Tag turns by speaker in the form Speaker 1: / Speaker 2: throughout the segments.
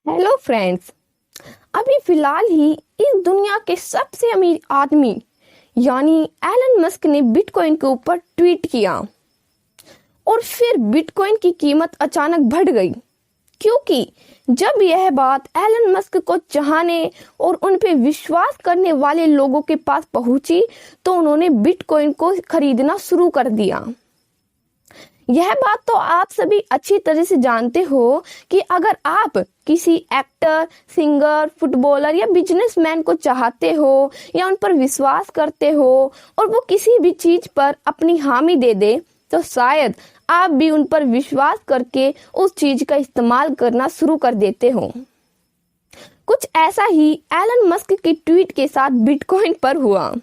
Speaker 1: Hello friends. अभी फिलहाल ही इस दुनिया के सबसे अमीर आदमी यानी एलन मस्क ने बिटकॉइन के ऊपर ट्वीट किया और फिर बिटकॉइन की कीमत अचानक बढ़ गई, क्योंकि जब यह बात एलन मस्क को चाहने और उन पे विश्वास करने वाले लोगों के पास पहुंची तो उन्होंने बिटकॉइन को खरीदना शुरू कर दिया। यह बात तो आप सभी अच्छी तरह से जानते हो कि अगर आप किसी एक्टर, सिंगर, फुटबॉलर या बिजनेसमैन को चाहते हो या उन पर विश्वास करते हो और वो किसी भी चीज पर अपनी हामी दे दे तो शायद आप भी उन पर विश्वास करके उस चीज का इस्तेमाल करना शुरू कर देते हो। कुछ ऐसा ही एलन मस्क की ट्वीट के साथ बिटकॉइन पर हुआ।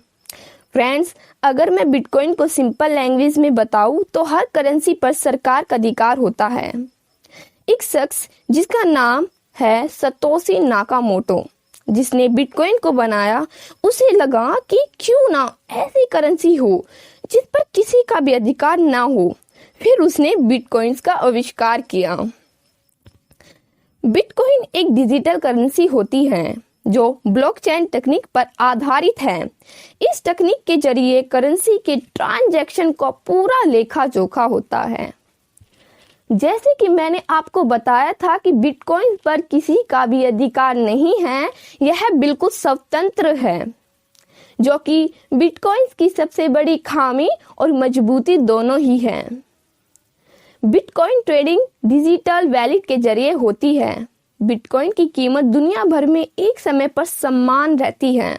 Speaker 1: फ्रेंड्स, अगर मैं बिटकॉइन को सिंपल लैंग्वेज में बताऊं तो हर करेंसी पर सरकार का अधिकार होता है। एक शख्स जिसका नाम है सतोशी नाकामोटो, जिसने बिटकॉइन को बनाया, उसे लगा कि क्यों ना ऐसी करेंसी हो जिस पर किसी का भी अधिकार ना हो। फिर उसने बिटकॉइंस का आविष्कार किया। बिटकॉइन एक डिजिटल करेंसी होती है जो ब्लॉकचेन तकनीक पर आधारित है। इस तकनीक के जरिए करेंसी के ट्रांजैक्शन का पूरा लेखा जोखा होता है। जैसे कि मैंने आपको बताया था कि बिटकॉइन पर किसी का भी अधिकार नहीं है, यह बिल्कुल स्वतंत्र है, जो कि बिटकॉइन की सबसे बड़ी खामी और मजबूती दोनों ही है। बिटकॉइन ट्रेडिंग डिजिटल वैलेट के जरिए होती है। बिटकॉइन की कीमत दुनिया भर में एक समय पर समान रहती है।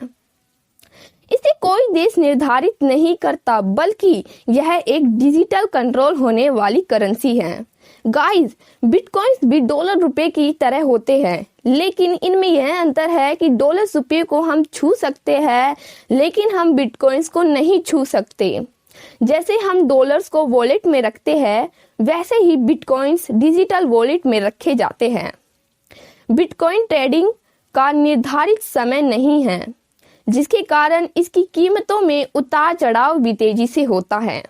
Speaker 1: इसे कोई देश निर्धारित नहीं करता, बल्कि यह एक डिजिटल कंट्रोल होने वाली करेंसी है। गाइस, बिटकॉइंस भी डॉलर रुपए की तरह होते हैं, लेकिन इनमें यह अंतर है कि डॉलर रुपए को हम छू सकते हैं, लेकिन हम बिटकॉइंस को नहीं छू सकते। जैसे हम डॉलर्स को वॉलेट में रखते हैं, वैसे ही बिटकॉइंस डिजिटल वॉलेट में रखे जाते हैं। बिटकॉइन ट्रेडिंग का निर्धारित समय नहीं है, जिसके कारण इसकी कीमतों में उतार चढ़ाव भी तेजी से होता है।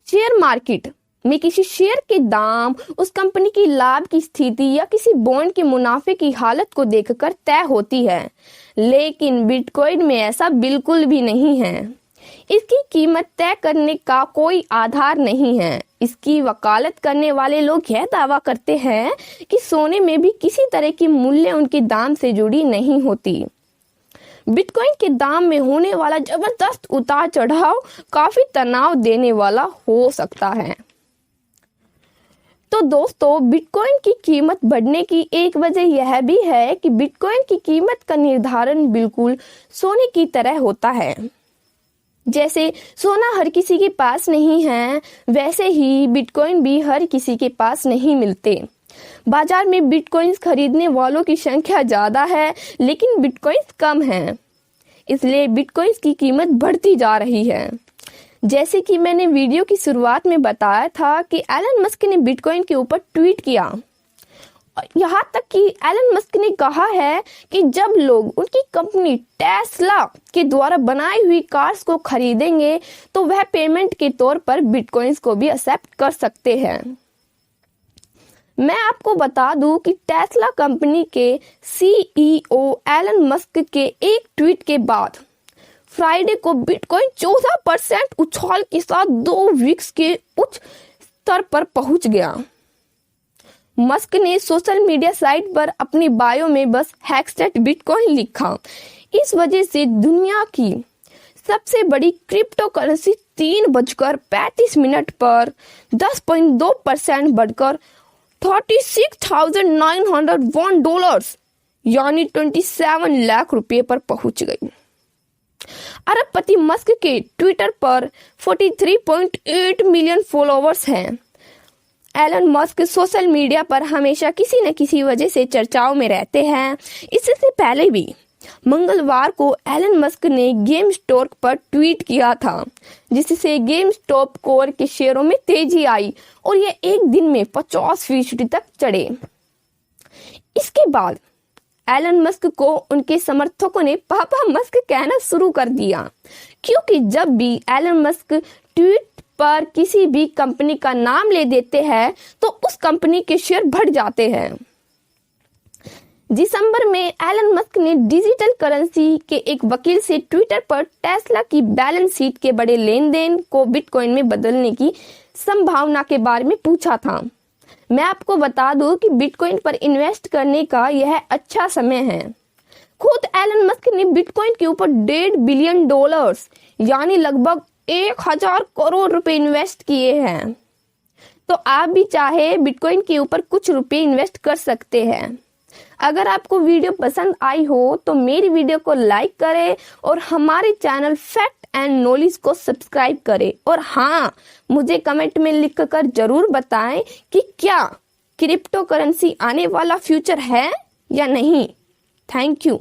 Speaker 1: शेयर मार्केट में किसी शेयर के दाम उस कंपनी की लाभ की स्थिति या किसी बॉन्ड के मुनाफे की हालत को देखकर तय होती है, लेकिन बिटकॉइन में ऐसा बिल्कुल भी नहीं है। इसकी कीमत तय करने का कोई आधार नहीं है। इसकी वकालत करने वाले लोग यह दावा करते हैं कि सोने में भी किसी तरह की मूल्य उनके दाम से जुड़ी नहीं होती। बिटकॉइन के दाम में होने वाला जबरदस्त उतार चढ़ाव काफी तनाव देने वाला हो सकता है। तो दोस्तों, बिटकॉइन की कीमत बढ़ने की एक वजह यह भी है कि बिटकॉइन की कीमत का निर्धारण बिल्कुल सोने की तरह होता है। जैसे सोना हर किसी के पास नहीं है, वैसे ही बिटकॉइन भी हर किसी के पास नहीं मिलते। बाजार में बिटकॉइंस खरीदने वालों की संख्या ज्यादा है, लेकिन बिटकॉइंस कम हैं। इसलिए बिटकॉइंस की कीमत बढ़ती जा रही है। जैसे कि मैंने वीडियो की शुरुआत में बताया था कि एलन मस्क ने बिटकॉइन के ऊपर ट्वीट किया। यहाँ तक कि एलन मस्क ने कहा है कि जब लोग उनकी कंपनी टेस्ला के द्वारा बनाई हुई कार्स को खरीदेंगे तो वह पेमेंट के तौर पर बिटकॉइंस को भी एक्सेप्ट कर सकते हैं। मैं आपको बता दूं कि टेस्ला कंपनी के सीईओ एलन मस्क के एक ट्वीट के बाद फ्राइडे को बिटकॉइन 14% उछाल के साथ 2 वीक्स के उच्च स्तर पर पहुंच गया। मस्क ने सोशल मीडिया साइट पर अपनी बायो में बस हैशटैग बिटकॉइन लिखा। इस वजह से दुनिया की सबसे बड़ी क्रिप्टो करेंसी 3:35 पर 10.2% बढ़कर $36,901 यानी 27 लाख रुपए पर पहुंच गई। अरबपति मस्क के ट्विटर पर 43.8 मिलियन फॉलोअर्स हैं। एलन मस्क सोशल मीडिया पर हमेशा किसी न किसी वजह से चर्चाओं में रहते हैं। इससे पहले भी मंगलवार को एलन मस्क ने गेम स्टॉक पर ट्वीट किया था, जिससे गेम स्टॉक कोर के शेयरों में तेजी आई और ये एक दिन में 50% तक चढ़े। इसके बाद एलन मस्क को उनके समर्थकों ने पापा मस्क कहना शुरू कर दिया, क्योंकि जब भी एलन मस्क ट्वीट पर किसी भी कंपनी का नाम ले देते हैं तो उस कंपनी के शेयर बढ़ जाते हैं। दिसंबर में एलन मस्क ने डिजिटल करेंसी के एक वकील से ट्विटर पर टेस्ला की बैलेंस शीट के बड़े लेन देन को बिटकॉइन में बदलने की संभावना के बारे में पूछा था। मैं आपको बता दूं कि बिटकॉइन पर इन्वेस्ट करने का यह अच्छा समय है। खुद एलन मस्क ने बिटकॉइन के ऊपर $1.5 बिलियन यानी लगभग 1000 करोड़ रुपए इन्वेस्ट किए हैं। तो आप भी चाहे बिटकॉइन के ऊपर कुछ रुपए इन्वेस्ट कर सकते हैं। अगर आपको वीडियो पसंद आई हो तो मेरी वीडियो को लाइक करें और हमारे चैनल फैक्ट एंड नॉलेज को सब्सक्राइब करें। और हाँ, मुझे कमेंट में लिखकर जरूर बताएं कि क्या क्रिप्टो करेंसी आने वाला फ्यूचर है या नहीं। Thank you.